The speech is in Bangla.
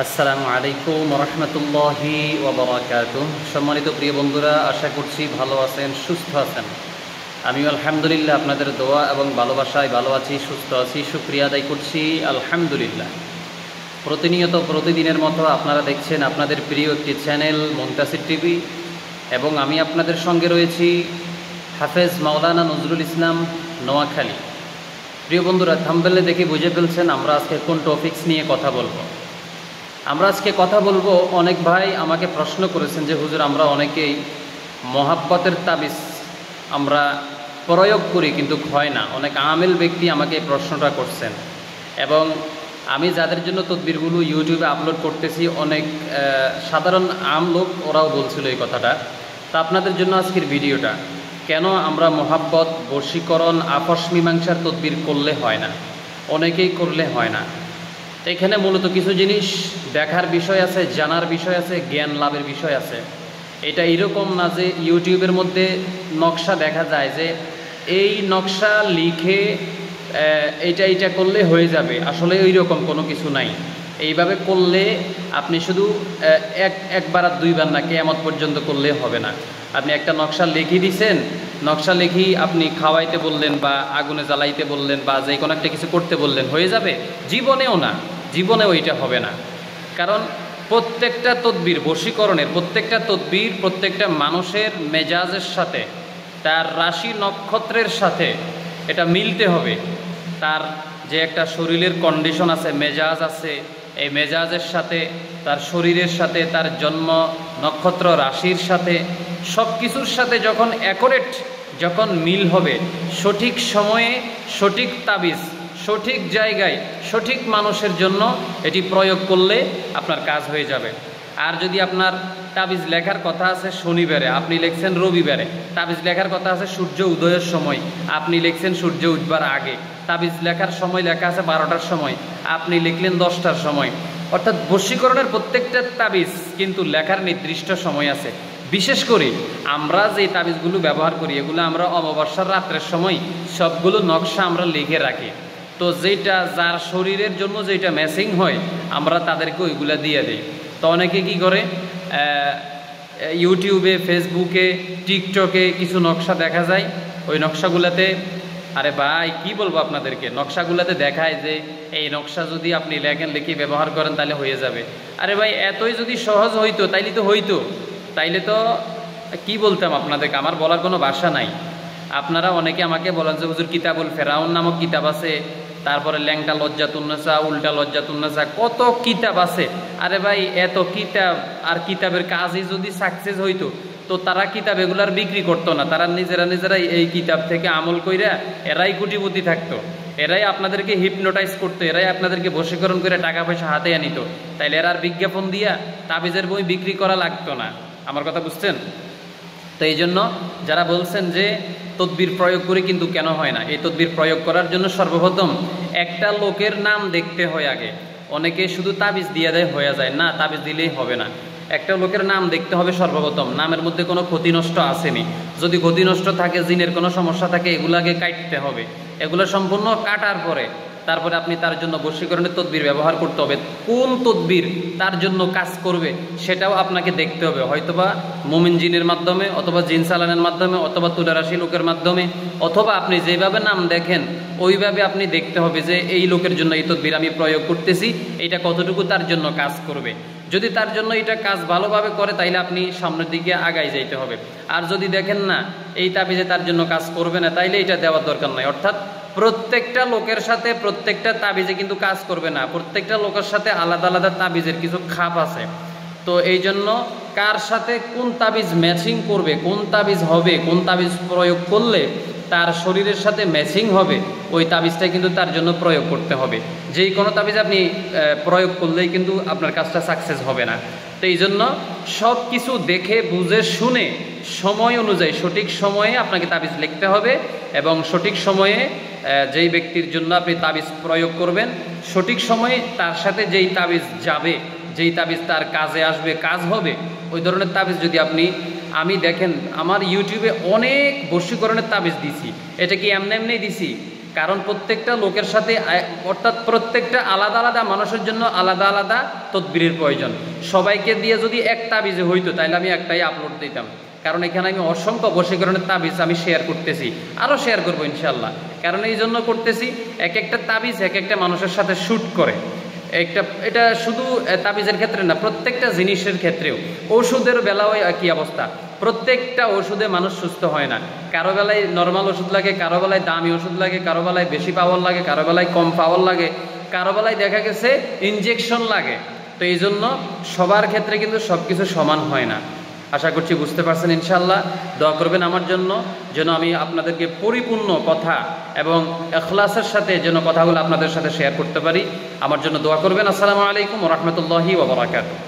আসসালামু আলাইকুম রহমতুল্লাহি ওয়া বারাকাতুহু। সম্মানিত প্রিয় বন্ধুরা, আশা করছি ভালো আছেন, সুস্থ আছেন। আমি আলহামদুলিল্লাহ আপনাদের দোয়া এবং ভালোবাসায় ভালো আছি, সুস্থ আছি, শুকরিয়া আদায় করছি আলহামদুলিল্লাহ। প্রতিনিয়ত প্রতিদিনের মতো আপনারা দেখছেন আপনাদের প্রিয় একটি চ্যানেল মুনতাসির টিভি, এবং আমি আপনাদের সঙ্গে রয়েছি হাফেজ মাওলানা নজরুল ইসলাম, নোয়াখালী। প্রিয় বন্ধুরা, থাম্বনেলে দেখে বুঝে ফেলছেন আমরা আজকে কোন টপিকস নিয়ে কথা বলবো। আমরা আজকে কথা বলবো, অনেক ভাই আমাকে প্রশ্ন করেছেন যে হুজুর, আমরা অনেকেই মহাব্বতের তাবিজ আমরা প্রয়োগ করি কিন্তু হয় না। অনেক আমেল ব্যক্তি আমাকে এই প্রশ্নটা করছেন, এবং আমি যাদের জন্য তদবিরগুলো ইউটিউবে আপলোড করতেছি, অনেক সাধারণ আম লোক ওরাও বলছিল এই কথাটা। তা আপনাদের জন্য আজকের ভিডিওটা, কেন আমরা মহাব্বত, বশীকরণ, আপস মীমাংসার তদবির করলে হয় না, অনেকেই করলে হয় না। এখানে মূলত কিছু জিনিস দেখার বিষয় আছে, জানার বিষয় আছে, জ্ঞান লাভের বিষয় আছে। এটা এরকম না যে ইউটিউবের মধ্যে নকশা দেখা যায় যে এই নকশা লিখে এইটা করলে হয়ে যাবে, আসলে ওই রকম কোনো কিছু নাই। এইভাবে করলে আপনি শুধু একবার আর দুইবার না, কিয়ামত পর্যন্ত করলে হবে না। আপনি একটা নকশা লিখে দিছেন, নকশা লিখেই আপনি খাওয়াইতে বললেন বা আগুনে জ্বালাইতে বললেন বা যে কোনো একটা কিছু করতে বললেন, হয়ে যাবে? জীবনেও না, জীবনেও এটা হবে না। কারণ প্রত্যেকটা তদবির, বশীকরণের প্রত্যেকটা তদবির প্রত্যেকটা মানুষের মেজাজের সাথে, তার রাশি নক্ষত্রের সাথে এটা মিলতে হবে। তার যে একটা শরীরের কন্ডিশন আছে, মেজাজ আছে, এই মেজাজের সাথে, তার শরীরের সাথে, তার জন্ম নক্ষত্র রাশির সাথে, সব কিছুর সাথে যখন অ্যাকুরেট, যখন মিল হবে, সঠিক সময়ে সঠিক তাবিজ সঠিক জায়গায় সঠিক মানুষের জন্য এটি প্রয়োগ করলে আপনার কাজ হয়ে যাবে। আর যদি আপনার তাবিজ লেখার কথা আছে শনিবারে, আপনি লিখছেন রবিবারে। তাবিজ লেখার কথা আছে সূর্য উদয়ের সময়, আপনি লিখছেন সূর্য উঠবার আগে। তাবিজ লেখার সময় লেখা আছে 12টার সময়, আপনি লিখলেন 10টার সময়। অর্থাৎ বশীকরণের প্রত্যেকটা তাবিজ কিন্তু লেখার নির্দিষ্ট সময় আছে। বিশেষ করে আমরা যে তাবিজগুলো ব্যবহার করি, এগুলো আমরা অমাবস্যার রাত্রের সময় সবগুলো নকশা আমরা লিখে রাখি। তো যেটা যার শরীরের জন্য যেটা ম্যাচিং হয়, আমরা তাদেরকে ওইগুলা দিয়ে দিই। তো অনেকে কি করে, ইউটিউবে, ফেসবুকে, টিকটকে কিছু নকশা দেখা যায়, ওই নকশাগুলোতে, আরে ভাই কি বলবো আপনাদেরকে, নকশাগুলোতে দেখায় যে এই নকশা যদি আপনি লেখেন, লিখে ব্যবহার করেন তাহলে হয়ে যাবে। আরে ভাই, এতই যদি সহজ হইতো তাইলে তো হইতো, তাইলে তো কি বলতাম আপনাদেরকে, আমার বলার কোনো ভাষা নাই। আপনারা অনেকে আমাকে বলেন যে হুজুর, কিতাবুল ফেরাউন নামক কিতাব আছে, তারপরে ল্যাংটা লজ্জাতুন্নেসা, উল্টা লজ্জাতুন্নেসা, কত কিতাব আছে। আরে ভাই, এত কিতাব, আর কিতাবের কাজই যদি সাকসেস হইতো তো তারা কিতাব এগুলার বিক্রি করতো না। তারা নিজেরাই এই কিতাব থেকে আমল কইরা এরাই কোটিপতি থাকতো, এরাই আপনাদেরকে হিপনোটাইজ করতো, এরাই আপনাদেরকে বশীকরণ করে টাকা পয়সা হাতে আনিত। তাইলে এরা আর বিজ্ঞাপন দিয়া তাবিজের বই বিক্রি করা লাগতো না। আমার কথা বুঝছেন? তো এই জন্য যারা বলছেন যে তদবির প্রয়োগ করি কিন্তু কেন হয় না, এই তদবির প্রয়োগ করার জন্য সর্বপ্রথম একটা লোকের নাম দেখতে হয় আগে। অনেকে শুধু তাবিজ দিয়ে দেয়, হয়ে যায় না, তাবিজ দিলেই হবে না। একটা লোকের নাম দেখতে হবে সর্বপ্রথম, নামের মধ্যে কোনো ক্ষতি নষ্ট আসেনি। যদি ক্ষতি নষ্ট থাকে, জিনের কোনো সমস্যা থাকে, এগুলো আগে কাটতে হবে। এগুলো সম্পূর্ণ কাটার পরে তারপরে আপনি তার জন্য বশীকরণের তদবির ব্যবহার করতে হবে। কোন তদবির তার জন্য কাজ করবে সেটাও আপনাকে দেখতে হবে, হয়তোবা মুমিন জিনের মাধ্যমে, অথবা জিন চালানের মাধ্যমে, অথবা তুলারাশি লোকের মাধ্যমে, অথবা আপনি যেভাবে নাম দেখেন ওইভাবে আপনি দেখতে হবে যে এই লোকের জন্য এই তদবির আমি প্রয়োগ করতেছি, এটা কতটুকু তার জন্য কাজ করবে। যদি তার জন্য এটা কাজ ভালোভাবে করে তাইলে আপনি সামনের দিকে আগাই যাইতে হবে। আর যদি দেখেন না এই তাবিজে তার জন্য কাজ করবে না, তাইলে এটা দেওয়ার দরকার নাই। অর্থাৎ প্রত্যেকটা লোকের সাথে প্রত্যেকটা তাবিজে কিন্তু কাজ করবে না, প্রত্যেকটা লোকের সাথে আলাদা আলাদা তাবিজের কিছু খাপ আছে। তো এই জন্য কার সাথে কোন তাবিজ ম্যাচিং করবে, কোন তাবিজ হবে, কোন তাবিজ প্রয়োগ করলে তার শরীরের সাথে ম্যাচিং হবে, ওই তাবিজটাই কিন্তু তার জন্য প্রয়োগ করতে হবে। যেই কোনো তাবিজ আপনি প্রয়োগ করলেই কিন্তু আপনার কাজটা সাকসেস হবে না। তো এই জন্য সব কিছু দেখে বুঝে শুনে সময় অনুযায়ী সঠিক সময়ে আপনাকে তাবিজ লিখতে হবে, এবং সঠিক সময়ে যেই ব্যক্তির জন্য আপনি তাবিজ প্রয়োগ করবেন, সঠিক সময়ে তার সাথে যেই তাবিজ যাবে, যেই তাবিজ তার কাজে আসবে, কাজ হবে, ওই ধরনের তাবিজ যদি আপনি, আমি দেখেন আমার ইউটিউবে অনেক বশীকরণের তাবিজ দিছি। এটা কি এমনি দিছি? কারণ প্রত্যেকটা লোকের সাথে অর্থাৎ প্রত্যেকটা আলাদা আলাদা মানুষের জন্য আলাদা আলাদা তদবিরের প্রয়োজন। সবাইকে দিয়ে যদি এক তাবিজে হইতো তাহলে আমি একটাই আপলোড দিতাম, কারণ এখানে আমি অসংখ্য বশীকরণের তাবিজ আমি শেয়ার করতেছি, আরও শেয়ার করবো ইনশাল্লাহ। কারণ এই জন্য করতেছি, এক একটা তাবিজ এক একটা মানুষের সাথে শ্যুট করে। এটা শুধু তাবিজের ক্ষেত্রে না, প্রত্যেকটা জিনিসের ক্ষেত্রেও। ওষুধের বেলাও একই অবস্থা, প্রত্যেকটা ওষুধে মানুষ সুস্থ হয় না। কারো বেলায় নর্মাল ওষুধ লাগে, কারো বেলায় দামি ওষুধ লাগে, কারো বেলায় বেশি পাওয়ার লাগে, কারো বেলায় কম পাওয়ার লাগে, কারো বেলায় দেখা গেছে ইনজেকশন লাগে। তো এই জন্য সবার ক্ষেত্রে কিন্তু সব কিছু সমান হয় না। আশা করছি বুঝতে পারছেন ইনশাল্লাহ। দোয়া করবেন আমার জন্য, যেন আমি আপনাদেরকে পরিপূর্ণ কথা এবং ইখলাসের সাথে যেন কথাগুলো আপনাদের সাথে শেয়ার করতে পারি। আমার জন্য দোয়া করবেন। আসসালামু আলাইকুম ওয়া রাহমাতুল্লাহি ওয়া বারাকাতুহু।